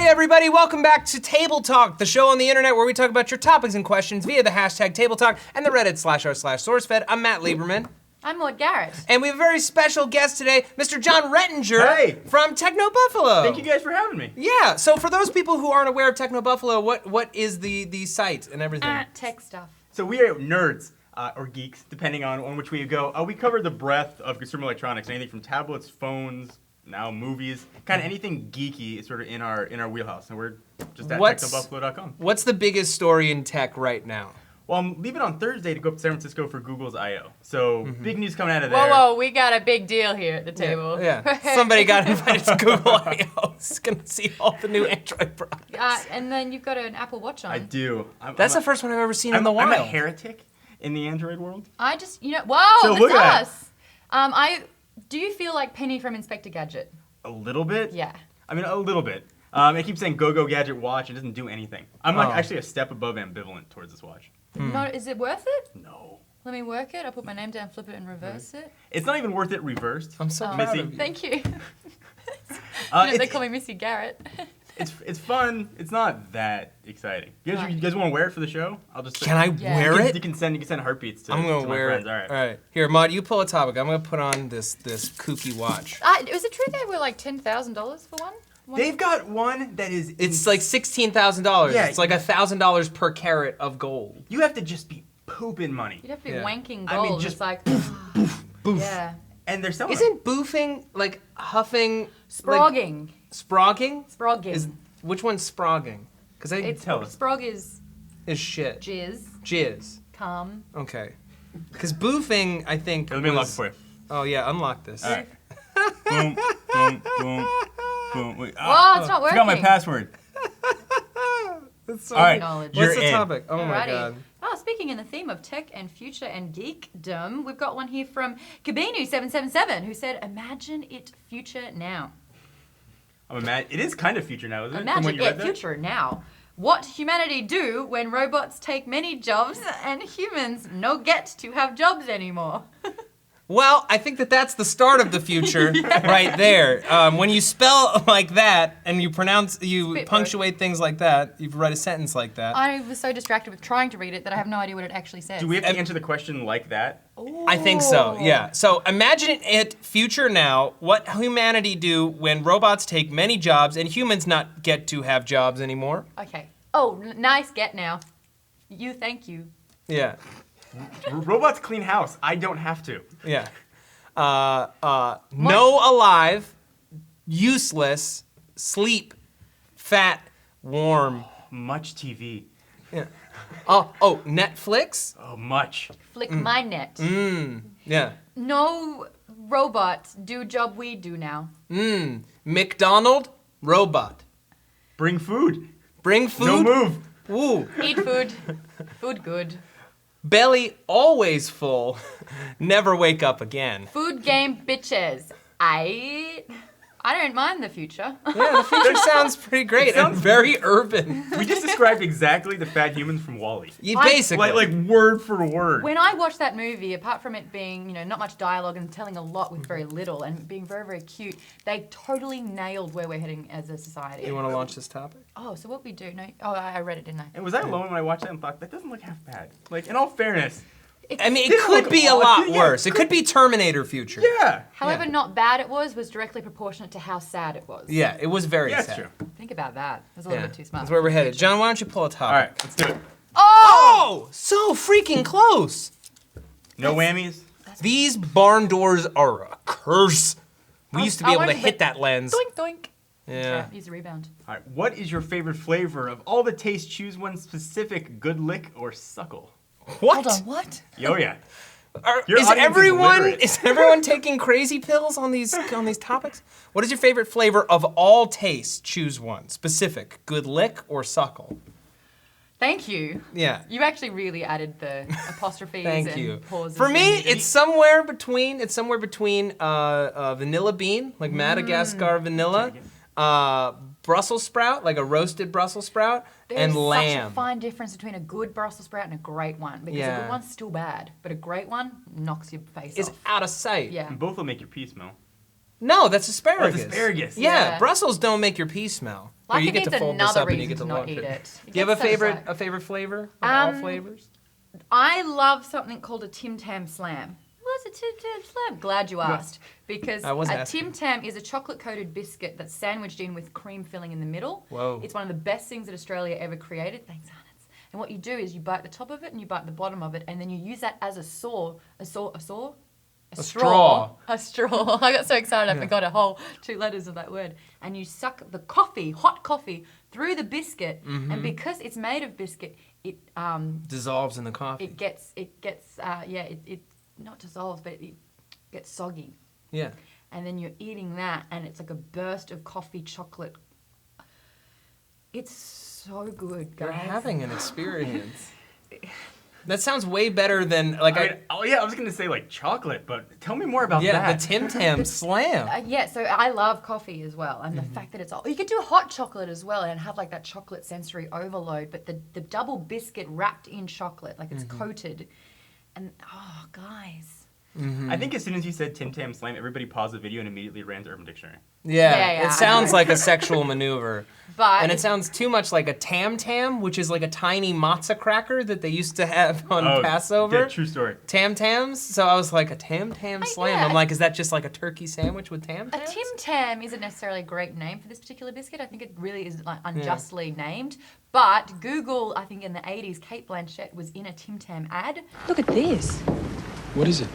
everybody, welcome back to Table Talk, the show on the internet where we talk about your topics and questions via the hashtag Table Talk and the Reddit/r/SourceFed. I'm Matt Lieberman. I'm Maude Garrett. And we have a very special guest today, Mr. Jon Rettinger from TechnoBuffalo. Thank you guys for having me. Yeah, so for those people who aren't aware of TechnoBuffalo, what is the site and everything? Tech stuff. So we are nerds, or geeks, depending on which way you go. We cover the breadth of consumer electronics, anything from tablets, phones, now movies, kind of anything geeky is sort of in our wheelhouse. And we're just at TechnoBuffalo.com. What's the biggest story in tech right now? Well, I'm leaving on Thursday to go up to San Francisco for Google's I.O. So big news coming out of there. Whoa, we got a big deal here at the table. Yeah. Somebody got invited to Google I.O. It's gonna see all the new Android products. And then you've got an Apple Watch on. I do. That's the first one I've ever seen in the wild. I'm a heretic in the Android world. I just, whoa, So look at us. Do you feel like Penny from Inspector Gadget? A little bit. Yeah. I mean, a little bit. I keep saying go Gadget watch. It doesn't do anything. I'm like actually a step above ambivalent towards this watch. No, is it worth it? No. Let me work it. I'll put my name down, flip it, and reverse it. It's not even worth it reversed. I'm so proud Missy. of you. Thank you. They call me Missy Garrett. It's fun. It's not that exciting. You guys want to wear it for the show? I'll just. Can I wear it? You can send heartbeats to. I'm gonna to wear my it. friends. All right. Here, Maude, you pull a topic. I'm gonna put on this kooky watch. Was it true they were like $10,000 for one? They've got one that is. It's like $16,000. Yeah. It's like $1,000 per carat of gold. You have to just be pooping money. You'd have to be Yeah. wanking gold. I mean, just it's like, boof. yeah. And they're selling. Isn't boofing like huffing? Sprogging. Sprogging? Sprogging. Which one's sprogging? Because I It's tell us. Sprog is shit. jizz. Calm. Okay. Because boofing, I think. Let me unlock it for you. Oh yeah, unlock this. All right. Boom, boom, boom, boom. Wait, Whoa, it's not working. Forgot my password. That's so All right, Knowledge. you're What's the in. topic? Oh my Alrighty. god. Oh, speaking in the theme of tech and future and geekdom, we've got one here from Kabinu777 who said, "Imagine it future now." It is kind of future now, isn't it? From Imagine when you read it that? future now. What humanity do when robots take many jobs and humans no get to have jobs anymore? Well, I think that's the start of the future right there. When you spell like that and you punctuate things like that, you write a sentence like that. I was so distracted with trying to read it that I have no idea what it actually says. Do we have to answer the question like that? I think so, yeah. So imagine it future now, what humanity do when robots take many jobs and humans not get to have jobs anymore? Okay. Oh, nice get now. Thank you. Yeah. Robots clean house. I don't have to. Yeah. No alive, useless, sleep, fat, warm. Much TV. Yeah. Oh, Netflix? Oh, much. Flick my net. Yeah. No robots do job we do now. McDonald, robot. Bring food. Bring food. No move. Ooh. Eat food. Food good. Belly always full. Never wake up again. Food game bitches. I don't mind the future. Yeah, the future sounds pretty great and very urban. We just described exactly the fat humans from WALL-E. Basically. Like word for word. When I watched that movie, apart from it being, not much dialogue and telling a lot with very little and being very, very cute, they totally nailed where we're heading as a society. You want to launch this topic? Oh, so what we do? No, I read it, didn't I? And was I alone when I watched that and thought, that doesn't look half bad? Like, in all fairness. I mean, it could be a lot worse. It could be Terminator future. Yeah. However not bad it was directly proportionate to how sad it was. Yeah, it was very sad. That's true. Think about that. It was a little bit too smart. That's where we're headed. John, why don't you pull a topic? All right, let's do it. Oh! So freaking close. No whammies. These barn doors are a curse. We used to be able to hit that lens. Doink, doink. Yeah. Right, use a rebound. All right, what is your favorite flavor of all the tastes? Choose one specific: good lick or suckle. What? Hold on, what? Oh yeah. Is audience is everyone taking crazy pills on these topics? What is your favorite flavor of all tastes? Choose one. Specific. Good lick or suckle? Thank you. Yeah. You actually really added the apostrophes Thank and you. pauses. For me, it's somewhere between vanilla bean, like Madagascar vanilla, Brussels sprout, like a roasted Brussels sprout, and lamb. There's such a fine difference between a good Brussels sprout and a great one, because a good one's still bad, but a great one knocks your face It's off. out of sight. Yeah. And both will make your pee smell. No, that's asparagus. Oh, it's asparagus. Yeah, Brussels don't make your pee smell. Like Or you it get needs to fold this another up and you reason get to to not launch eat it. it. Do you have a favorite flavor of all flavors? I love something called a Tim Tam Slam. What's a Tim Tam Slam? Glad you asked. Because a Tim Tam is a chocolate-coated biscuit that's sandwiched in with cream filling in the middle. Whoa. It's one of the best things that Australia ever created. Thanks, Hannes. And what you do is you bite the top of it and you bite the bottom of it, and then you use that as a straw. A straw. I got so excited I forgot a whole 2 letters of that word. And you suck the hot coffee, through the biscuit, and because it's made of biscuit, it dissolves in the coffee. It gets it not dissolves, but it gets soggy. Yeah. And then you're eating that, and it's like a burst of coffee chocolate. It's so good, guys. You're having an experience. That sounds way better than like I was gonna say like chocolate, but tell me more about that. Yeah, the Tim Tam Slam. So I love coffee as well, and the fact that it's you could do hot chocolate as well and have like that chocolate sensory overload, but the double biscuit wrapped in chocolate, like it's coated, and guys. I think as soon as you said Tim Tam Slam, everybody paused the video and immediately ran to Urban Dictionary. Yeah. It sounds like a sexual maneuver. And it sounds too much like a tam tam, which is like a tiny matzah cracker that they used to have on Passover. Yeah, true story. Tam tams. So I was like, a tam tam slam. Yeah. I'm like, is that just like a turkey sandwich with tam A tams? Tim Tam isn't necessarily a great name for this particular biscuit. I think it really is like unjustly named. But Google, I think in the 80s, Kate Blanchett was in a Tim Tam ad. Look at this. What is it?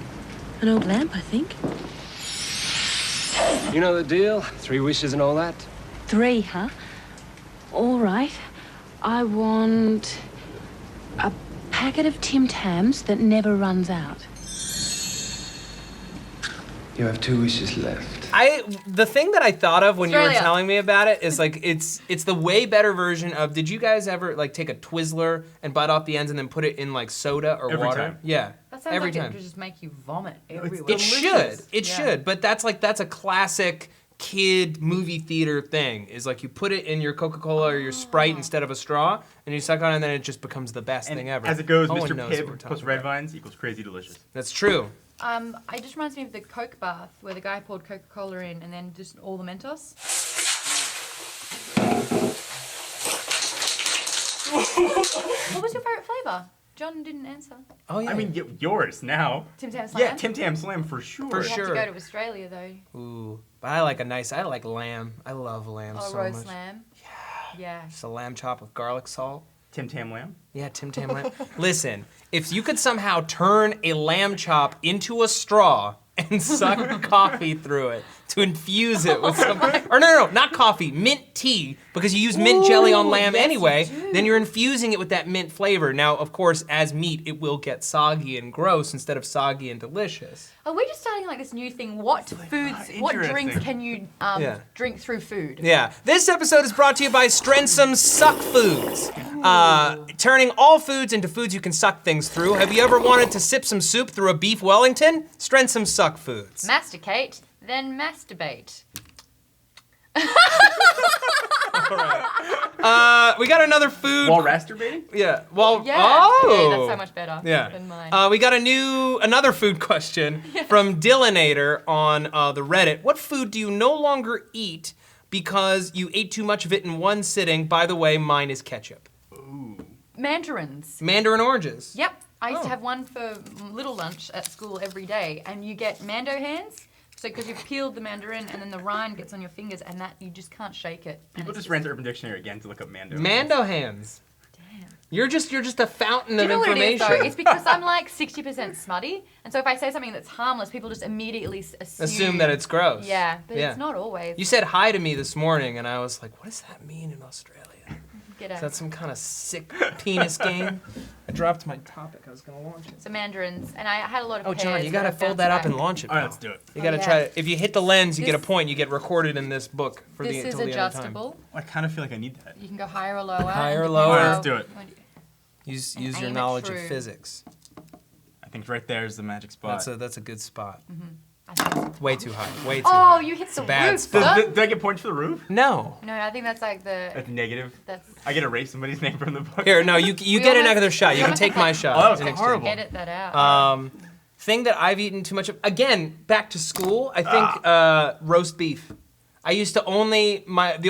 An old lamp, I think. You know the deal? 3 wishes and all that? 3, huh? All right. I want a packet of Tim Tams that never runs out. You have 2 wishes left. The thing that I thought of when you were Australia. telling me about it is like it's the way better version of. Did you guys ever like take a Twizzler and bite off the ends and then put it in like soda or Every water? time. Yeah. That sounds every like time. it would just make you vomit everywhere. It should. It should. But that's a classic kid movie theater thing. Is like you put it in your Coca-Cola or your Sprite instead of a straw, and you suck on it, and then it just becomes the best thing ever. As it goes, No one Mr. knows what we're Pibb talking plus Red about. Vines equals crazy delicious. That's true. It just reminds me of the Coke bath where the guy poured Coca-Cola in and then just all the Mentos. What was your favorite flavor? John didn't answer. Oh yeah. I mean, yours now. Tim Tam Slam? Yeah, Tim Tam Slam for sure. For You have sure. to go to Australia though. Ooh, but I like lamb. I love lamb so roast much. lamb. Yeah. Just a lamb chop with garlic salt. Tim Tam Lamb. Yeah, Tim Tam lamb. Listen, if you could somehow turn a lamb chop into a straw and suck coffee through it to infuse it with some, or no, not coffee, mint tea, because you use mint jelly on lamb yes, anyway, you do. then you're infusing it with that mint flavor. Now, of course, as meat, it will get soggy and gross instead of soggy and delicious. Are we just starting like this new thing? What foods, what drinks interesting. can you drink through food? Yeah, this episode is brought to you by Strensum Suck Foods. Turning all foods into foods you can suck things through. Have you ever wanted to sip some soup through a beef Wellington? Strensum Suck Foods. Masticate, then masturbate. We got another food. While masturbating? Yeah. Well. Yeah. Oh. Yeah, that's so much better than mine. Yeah. We got another food question from Dylanator on the Reddit. What food do you no longer eat because you ate too much of it in one sitting? By the way, mine is ketchup. Mandarins. Mandarin oranges. Yep. I used to have one for little lunch at school every day, and you get mando hands. So, because you've peeled the mandarin, and then the rind gets on your fingers, and that you just can't shake it. People just ran to Urban Dictionary again to look up Mando. Mando hands. Damn. You're just a fountain Do you of know what it is, information. though? It's because I'm like 60% smutty, and so if I say something that's harmless, people just immediately Assume that it's gross. Yeah, but Yeah. it's not always. You said hi to me this morning, and I was like, what does that mean in Australia? Get Is out. that some kind of sick penis game? I dropped my topic. I was gonna launch it. So mandarins, and I had a lot of Oh, John, pears, you but I gotta fold bounced that up back. and launch it. All right, pal. let's do it. You gotta yeah. try it. If you hit the lens, you get a This- point. You get recorded in this book for This the is until the end of time. adjustable. I kind of feel like I need that. You can go higher or lower. Higher or and lower. depending All right, on let's do it. when you- Use And your aim it knowledge of true. physics. I think right there is the magic spot. That's a good spot. I think- Way too high. Way too Oh, high. you hit the bad roof, spot. son. Did I get points for the roof? No. No, I think that's like That's the. negative. That's. I get to erase somebody's name from the book. Here, no. You We get almost- another shot. You we can almost take had my to- shot. Oh, that was in exchange. horrible. Edit that out. Thing that I've eaten too much of, again, back to school, I think roast beef. I used to the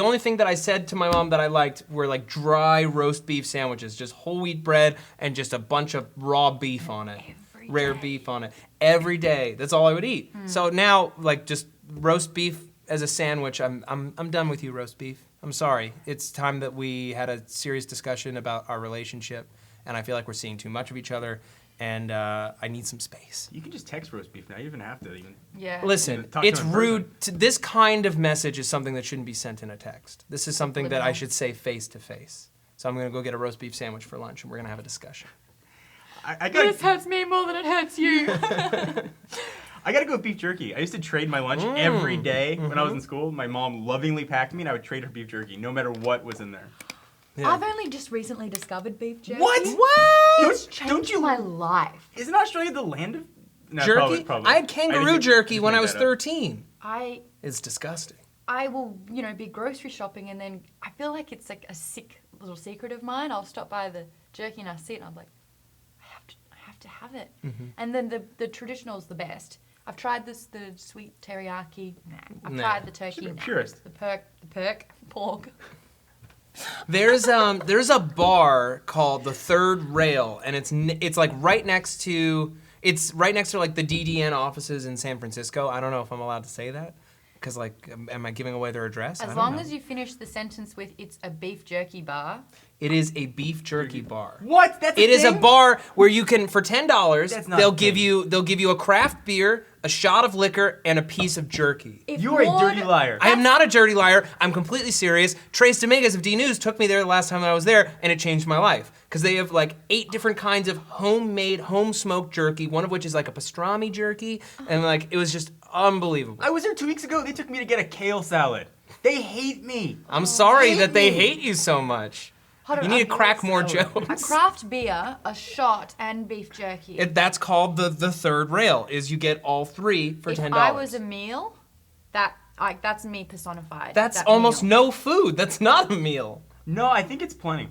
only thing that I said to my mom that I liked were like dry roast beef sandwiches, just whole wheat bread and just a bunch of raw beef on it, rare beef on it. Every day, that's all I would eat. So now, like just roast beef as a sandwich, I'm done with you, roast beef. I'm sorry. It's time that we had a serious discussion about our relationship, and I feel like we're seeing too much of each other. And I need some space. You can just text roast beef now. You even have to even. Yeah. Listen, Talk to it's him in rude. This kind of message is something that shouldn't be sent in a text. This is something that I should say face to face. So I'm gonna go get a roast beef sandwich for lunch, and we're gonna have a discussion. This hurts me more than it hurts you. I gotta go with beef jerky. I used to trade my lunch every day when I was in school. My mom lovingly packed me, and I would trade her beef jerky, no matter what was in there. Yeah. I've only just recently discovered beef jerky. What? It's changed my life. Isn't Australia the land of no, Jerky? Probably. I had kangaroo jerky when I was 13. I It's disgusting. will, be grocery shopping, and then I feel like it's like a sick little secret of mine. I'll stop by the jerky and I see it, and I'm like, I have to have it. And then the traditional is the best. I've tried the sweet teriyaki. I've tried the turkey. You're a purist. The pork. There's a bar called the Third Rail, and it's like right next to like the DDN offices in San Francisco. I don't know if I'm allowed to say that, because like, am I giving away their address? As long as you finish the sentence with "it's a beef jerky bar." It is a beef jerky bar. What? That's It is a thing? bar where you can, for $10, That's not they'll a give thing. you a craft beer, a shot of liquor, and a piece of jerky. If You are a Maude- dirty liar. I am not a dirty liar. I'm completely serious. Trace Dominguez of D News took me there the last time that I was there, and it changed my life. Because they have like 8 different kinds of homemade, home-smoked jerky, one of which is like a pastrami jerky, and like it was just unbelievable. I was there 2 weeks ago. They took me to get a kale salad. They hate me. I'm sorry hate that they me. hate you so much. Hold on, You need to I'm crack more A jokes. craft beer, a shot, and beef jerky. That's called the Third Rail, is you get all 3 for $10. If I was a meal, that's me personified. That's that almost meal. no food. That's not a meal. No, I think it's plenty.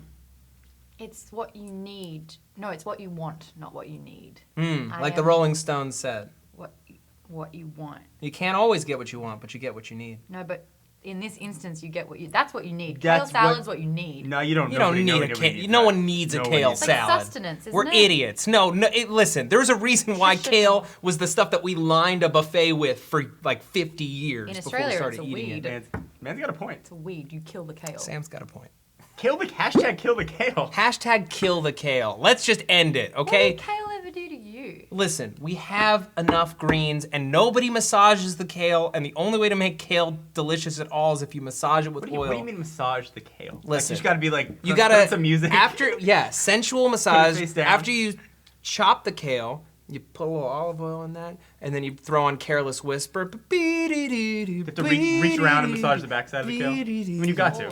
It's what you need. No, it's what you want, not what you need. Like the Rolling Stones said. What you want. You can't always get what you want, but you get what you need. No, but in this instance, you get that's what you need. That's Kale salad's what you need. No, you don't. You don't need a kale. No one needs a kale It's like salad. sustenance, isn't We're it? idiots. No, listen. There's a reason why kale was the stuff that we lined a buffet with for like 50 years In before Australia, we it's started a eating weed. it. Man's got a point. It's a weed. You kill the kale. Sam's got a point. Kill the hashtag. Kill the kale. Hashtag kill the kale. Let's just end it, What okay? did kale ever do to you? Listen, we have enough greens and nobody massages the kale, and the only way to make kale delicious at all is if you massage it with What do oil. you mean massage the kale? Like, Listen, you just gotta be like. You put gotta some music. sensual face massage. down. After you chop the kale, you put a little olive oil in that, and then you throw on Careless Whisper. You have to reach around and massage the backside of the kale? When you got to.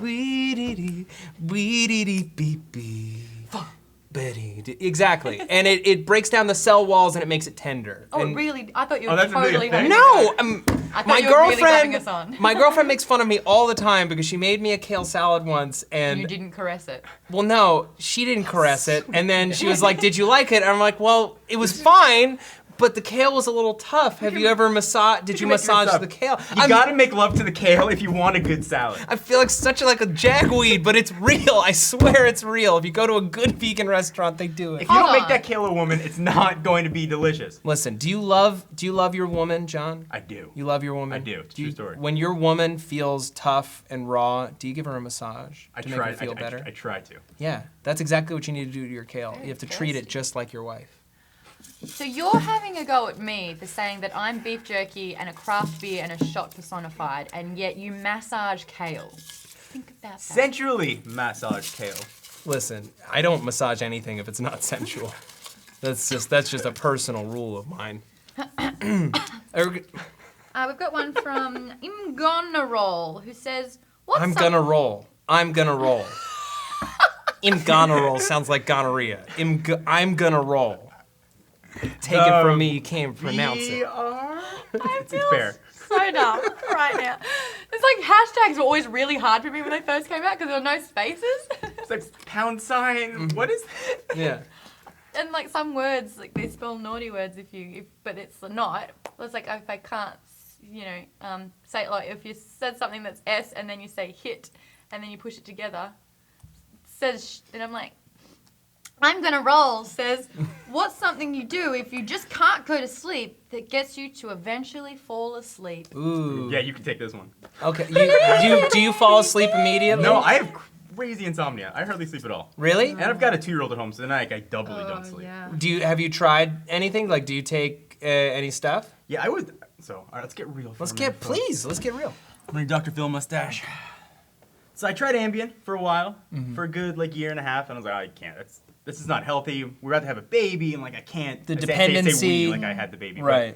Exactly, and it breaks down the cell walls and it makes it tender. Oh, and really? I thought you Oh, were that's a big totally thing? having a No, go. I thought my you were really having girlfriend. us on. My girlfriend makes fun of me all the time because she made me a kale salad once, and You didn't caress it. well, no, she didn't caress it, and then she was like, "Did you like it?" And I'm like, "Well, it was fine." But the kale was a little tough. Have you ever Did you can make massage yours up. the kale? You gotta make love to the kale if you want a good salad. I feel like such like a jagweed, but it's real. I swear it's real. If you go to a good vegan restaurant, they do it. If you don't Hold make on. that kale a woman, it's not going to be delicious. Listen, do you love your woman, John? I do. You love your woman? I do. It's a true story. When your woman feels tough and raw, do you give her a massage I to try. make her feel better? I try to. Yeah, that's exactly what you need to do to your kale. Very You have to treat it thirsty. just like your wife. So you're having a go at me for saying that I'm beef jerky and a craft beer and a shot personified, and yet you massage kale. Think about that. Sensually massage kale. Listen, I don't massage anything if it's not sensual. That's just a personal rule of mine. We've got one from I'm Gonna Roll, who says, "What's I'm up?" gonna roll. I'm gonna roll. I'm gonna roll sounds like gonorrhea. I'm gonna roll. Take it from me, you can't pronounce it. It's fair. So dumb right now. It's like hashtags were always really hard for me when they first came out because there were no spaces. It's like pound sign. What is that? Yeah. and like some words, like they spell naughty words but it's not. It's like if I can't, say it, like if you said something that's S and then you say hit and then you push it together, says, and I'm like, I'm gonna roll says, what's something you do if you just can't go to sleep that gets you to eventually fall asleep? Ooh. Yeah, you can take this one. Okay. Do you fall asleep immediately? No, I have crazy insomnia. I hardly sleep at all. Really? And I've got a 2-year-old at home, so then I doubly don't sleep. Yeah. Have you tried anything? Like, do you take any stuff? Yeah, I would. So, all right, let's get real. Let's get real. I'm gonna Dr. Phil mustache. So I tried Ambien for a while, for a good year and a half, and I was like, I can't. This is not healthy. We're about to have a baby, and I can't. The say dependency. we, I had the baby. Right.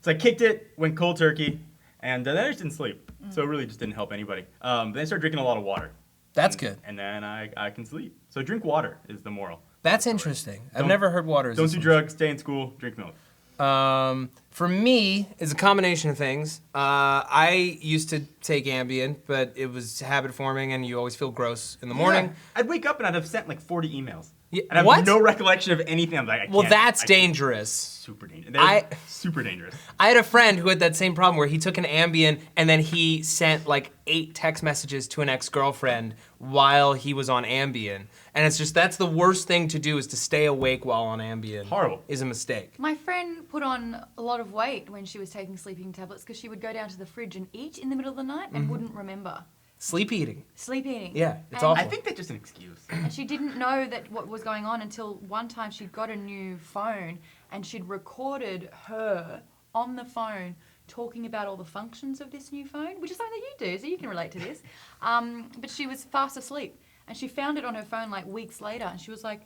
So I kicked it, went cold turkey, and then I just didn't sleep. So it really just didn't help anybody. Then I started drinking a lot of water. That's good. And then I can sleep. So drink water is the moral. That's interesting. I've never heard water. Don't do drugs. Stay in school. Drink milk. For me, it's a combination of things. I used to take Ambien, but it was habit forming, and you always feel gross in the morning. Yeah. I'd wake up and I'd have sent 40 emails. Yeah, and I have what? no recollection of anything. I'm like, I can't. Well, that's I can't. dangerous. Super dangerous. Super dangerous. I had a friend who had that same problem where he took an Ambien and then he sent 8 text messages to an ex-girlfriend while he was on Ambien. And it's just, that's the worst thing to do, is to stay awake while on Ambien. Horrible. Is a mistake. My friend put on a lot of weight when she was taking sleeping tablets because she would go down to the fridge and eat in the middle of the night and wouldn't remember. Sleep eating. Sleep eating. Yeah, it's And- awful. I think that's just an excuse. And she didn't know that what was going on until one time she got a new phone and she'd recorded her on the phone talking about all the functions of this new phone, which is something that you do, so you can relate to this. But she was fast asleep and she found it on her phone weeks later and she was like,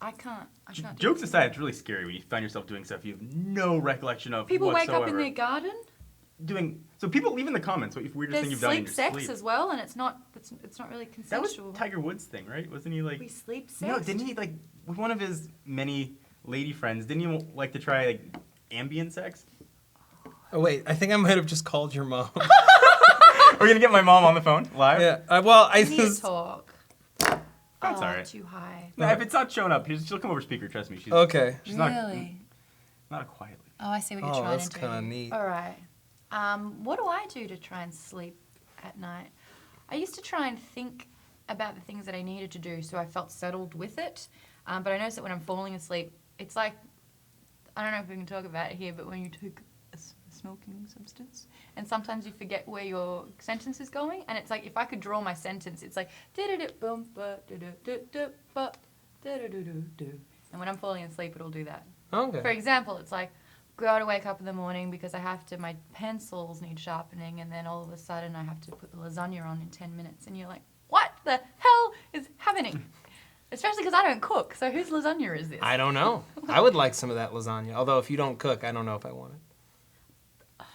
I can't do Jokes this. aside, it's really scary when you find yourself doing stuff you have no recollection of People whatsoever. wake up in their garden. So people leave in the comments what weirdest thing There's you've done in sleep your sex sleep. as well, and it's not really That was consensual. Tiger Woods' thing, right? Wasn't he We sleep sex. No, didn't he with one of his many lady friends? Didn't he like to try ambient sex? Oh, wait, I think I might have just called your mom. We're gonna get my mom on the phone live. Yeah, well, I Need just... talk. That's all right. Too high. No, if it's not showing up, she'll come over speaker. Trust me. She's Okay. She's Really? not a quiet lady. Oh, I see what you're Oh, trying that's to do. kind of neat. All right. What do I do to try and sleep at night? I used to try and think about the things that I needed to do so I felt settled with it. But I noticed that when I'm falling asleep, it's like, I don't know if we can talk about it here, but when you take a smoking substance, and sometimes you forget where your sentence is going, and it's like, if I could draw my sentence, it's like, and when I'm falling asleep, it'll do that. Okay. For example, it's like, gotta wake up in the morning because my pencils need sharpening, and then all of a sudden I have to put the lasagna on in 10 minutes, and you're like, what the hell is happening? Especially because I don't cook, so whose lasagna is this? I don't know. I would like some of that lasagna. Although if you don't cook, I don't know if I want it.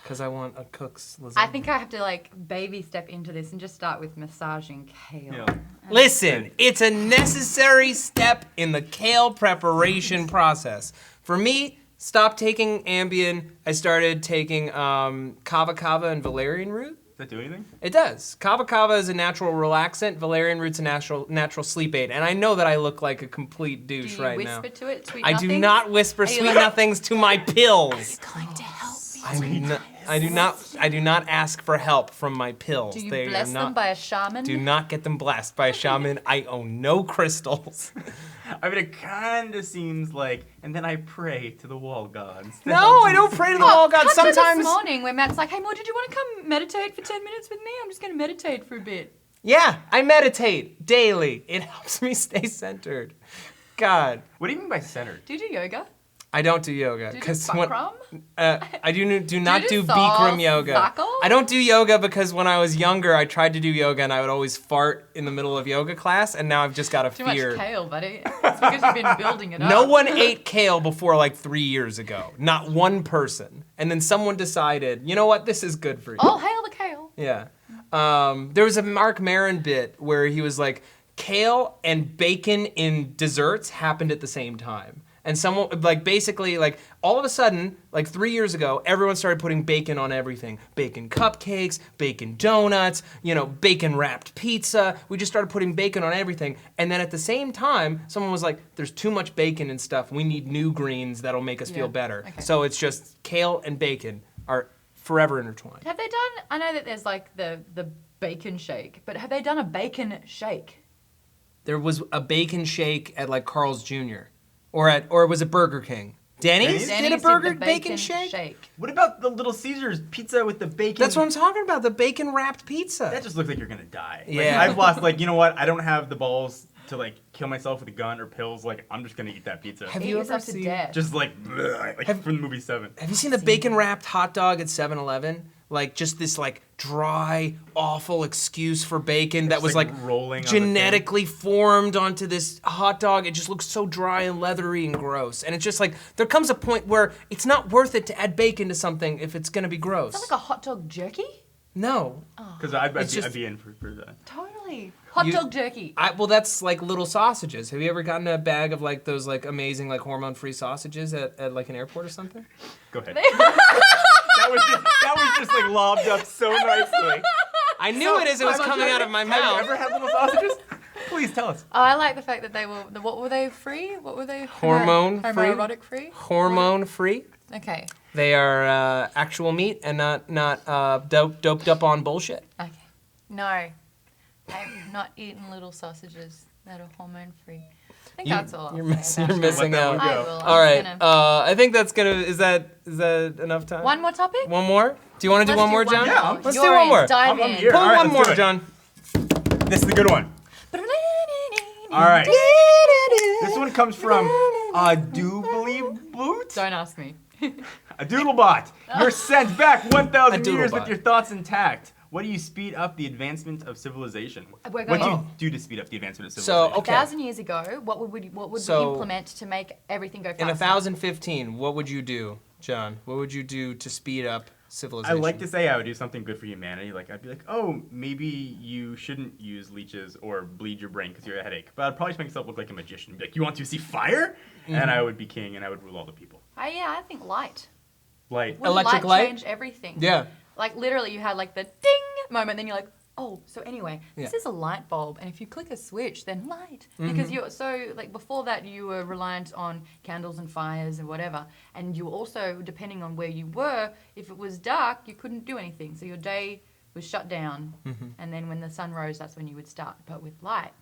Because I want a cook's lasagna. I think I have to baby step into this and just start with massaging kale. Yeah. Listen, it's a necessary step in the kale preparation process. For me, stopped taking Ambien. I started taking kava kava and valerian root. Does that do anything? It does. Kava kava is a natural relaxant. Valerian root's a natural sleep aid. And I know that I look like a complete Do douche you right now. whisper to it, sweet I nothings? do not whisper Are you sweet like- nothings to my pills. Going to help me. I do not ask for help from my pills. Do you They bless are them not, by a shaman? Do not get them blessed by a shaman. I own no crystals. I mean, it kind of seems like, and then I pray to the wall gods. No, I don't pray to the wall god. Cut to Sometimes, this morning where Matt's like, hey, Maude, did you want to come meditate for 10 minutes with me? I'm just going to meditate for a bit. yeah, I meditate daily. It helps me stay centered. God, What do you mean by centered? Do you do yoga? I don't do yoga Do you do because Bikram? I do not do do Bikram yoga. Cycle? I don't do yoga because when I was younger, I tried to do yoga and I would always fart in the middle of yoga class, and now I've just got a Too fear. much kale, buddy. It's because you've been building it up. No one ate kale before 3 years ago. Not one person. And then someone decided, you know what, this is good for you. Oh, hail the kale. Yeah. There was a Mark Maron bit where he was like, kale and bacon in desserts happened at the same time. And someone, like, basically, like, all of a sudden, like 3 years ago, everyone started putting bacon on everything. Bacon cupcakes, bacon donuts, you know, bacon wrapped pizza. We just started putting bacon on everything. And then at the same time, someone was like, there's too much bacon and stuff. We need new greens that'll make us feel better. Okay. So it's just kale and bacon are forever intertwined. Have they done, I know that there's like the bacon shake, but have they done a bacon shake? There was a bacon shake at like Carl's Jr. or it was at Burger King. Denny's did a Denny's burger did the bacon shake? What about the Little Caesars pizza with the bacon? That's what I'm talking about, the bacon wrapped pizza. That just looks like you're gonna die. Yeah. Like, I've lost, like, you know what? I don't have the balls to, like, kill myself with a gun or pills. Like, I'm just gonna eat that pizza. Have Eat you ever yourself to seen death. Just like from the movie 7. Have you seen the bacon wrapped hot dog at 7-Eleven? Like just this like dry, awful excuse for bacon that was like rolling on the genetically formed onto this hot dog. It just looks so dry and leathery and gross. And it's just like there comes a point where it's not worth it to add bacon to something if it's gonna be gross. Is that like a hot dog jerky? No. Because I'd just- be in for that. Totally. Hot dog jerky. Well, that's like little sausages. Have you ever gotten a bag of like those like amazing like hormone-free sausages at like an airport or something? Go ahead. that was just like lobbed up so nicely. I knew it as it was coming out of my Have mouth. you ever had little sausages? Please tell us. Oh, I like the fact that they were, what were they free? What were they? Hormone-free? Homoerotic free? Hormone-free. Okay. They are actual meat and not doped up on bullshit. Okay. No, I'm not eating little sausages that are hormone free. I think that's all. You're I'll say missing, about you're that. missing Let that out. one go. I will. All right. I'm gonna- I think that's gonna. Is that enough time? One more topic? One more? Do you want to do Let's one more, do one John? Yeah, more. Let's do You're one in. more. Dive I'm in. here. Pull All right, one let's more, do it. John. This is the good one. All right. This one comes from Doobly Boot. Don't ask me. A Doodlebot. You're sent back 1,000 A years Doodlebot. with your thoughts intact. What do you speed up the advancement of civilization? We're What do going- you do to speed up the advancement of So, civilization? okay. 1,000 years ago, what would we So, implement to make everything go faster? In 1015, what would you do, John? What would you do to speed up I civilization? like to say I would do something good for humanity. Like I'd be like, oh, maybe you shouldn't use leeches or bleed your brain because you have a headache. But I'd probably just make myself look like a magician. Be like, you want to see fire? And I would be king and I would rule all the people. Yeah, I think light. Light. Wouldn't Electric light? change everything. Yeah. Like literally, you had like the ding moment, then you're like, oh, so anyway, this Yeah. is a light bulb, and if you click a switch, then light. Mm-hmm. Because you're so like before that, you were reliant on candles and fires and whatever, and you were also depending on where you were. If it was dark, you couldn't do anything, so your day was shut down, Mm-hmm. and then when the sun rose, that's when you would start. But with light,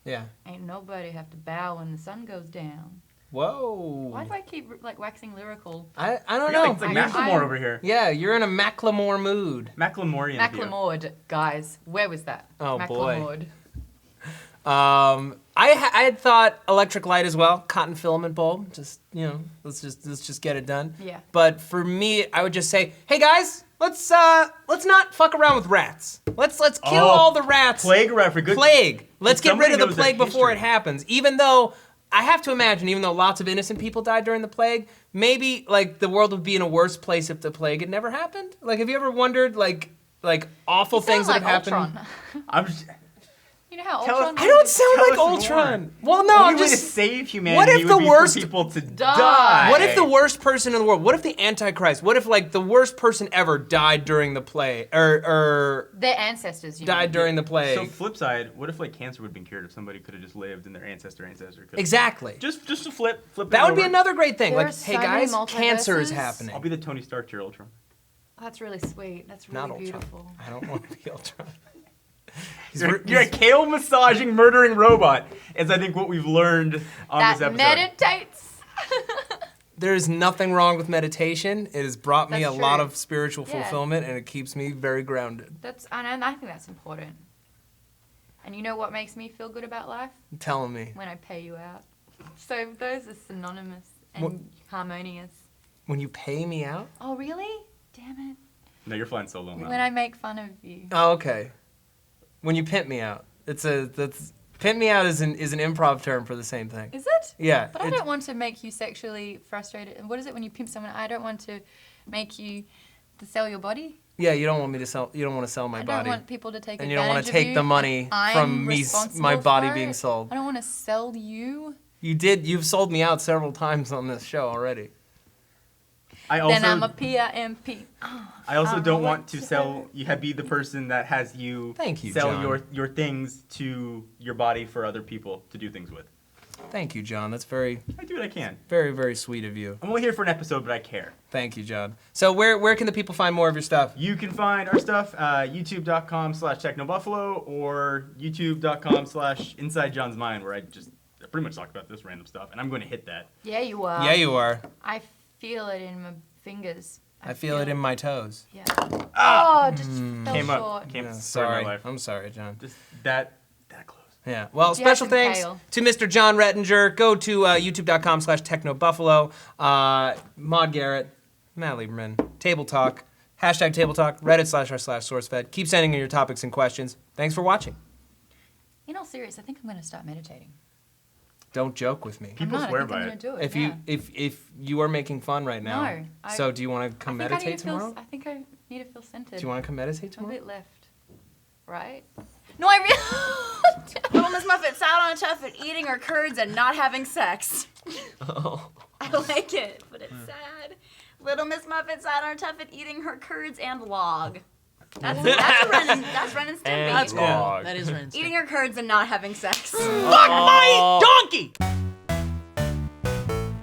Yeah. ain't nobody have to bow when the sun goes down. Whoa. Why do I keep like waxing lyrical? I don't Yeah, know. it's like I- Macklemore over here. Yeah, you're in a Macklemore mood. Macklemorean. Macklemore, guys, where was that? Oh, boy. Macklemore. I had thought electric light as well, cotton filament bulb. Just let's just get it done. Yeah. But for me, I would just say, hey guys, let's not fuck around with rats. Let's kill all the rats. Plague rat for good. Plague. Let's get rid somebody of the knows their plague before it history. happens. Even though I have to imagine, even though lots of innocent people died during the plague, maybe like the world would be in a worse place if the plague had never happened. Like, have you ever wondered like awful You things sound that like have happened? Ultron. I'm just. You know how Tell us- Ultron I don't was- sound Tell like us more. Ultron. Well, no, Only I'm way to just. save humanity What if the would be worst- for people to Die. die. What if the worst person in the world? What if the Antichrist? What if like the worst person ever died during the plague, or Their ancestors, you died know. during the plague? So flip side, what if like cancer would have been cured if somebody could have just lived and their ancestor could? Exactly. Just to flip. That it would be over. another great thing. There Like, are hey so guys, many cancer is multiverses. happening. I'll be the Tony Stark to your Ultron. Oh, that's really sweet. That's Not really Ultron. beautiful. I don't want to be Ultron. You're a kale massaging murdering robot. Is I think what we've learned on That this episode. meditates. There is nothing wrong with meditation. It has brought me That's a lot true. of spiritual Yeah. fulfillment, and it keeps me very grounded. I think that's important. And you know what makes me feel good about life? Telling me When I pay you out. So those are synonymous and What- harmonious. when you pay me out. Oh, really? Damn it. No, you're flying solo now. When I make fun of you. Oh, okay. When you pimp me out, pimp me out is an improv term for the same thing. Is it? Yeah. But I don't want to make you sexually frustrated. And what is it when you pimp someone? I don't want to make you to sell your body. Yeah, you don't want me to sell. You don't want to sell my I body. don't want people to take And you don't advantage want of to take you, the money and I'm from me, responsible my body for being it. sold. I don't want to sell you. You did. You've sold me out several times on this show already. Then I'm a PIMP. I also don't want to be the person that has you, Thank you, sell John. your things to your body for other people to do things with. Thank you, John. That's very, I do what I can. very, very sweet of you. I'm only here for an episode, but I care. Thank you, John. So where can the people find more of your stuff? You can find our stuff youtube.com/TechnoBuffalo or youtube.com/Inside John's Mind, where I pretty much talk about this random stuff, and I'm going to hit that. Yeah, you are. Yeah, you are. I feel it in my fingers. I feel it in my toes. Yeah. Oh, just fell Came short. up. Came Yeah, up. sorry. My life. I'm sorry, John. Just that close. Yeah. Well, Do you have special some thanks kale? to Mr. Jon Rettinger. Go to youtube.com/TechnoBuffalo. Maude Garrett, Matt Lieberman, Table Talk, #Table Talk, Reddit/r/SourceFed. Keep sending in your topics and questions. Thanks for watching. In all seriousness, I think I'm going to start meditating. Don't joke with me. People I'm not. swear I think by I'm it. going to do it. If yeah. if you are making fun right now, No, so do you want to come meditate tomorrow? I think I need to feel centered. Do you want to come meditate I'm a tomorrow? bit left. Right? No, I really. Little Miss Muffet sat on a tuffet eating her curds and not having sex. Oh. I like it, but it's sad. Little Miss Muffet sat on a tuffet eating her curds and log. That's Ren and Stimpy. And log. That is Ren. Eating her curds and not having sex. Fuck my donkey!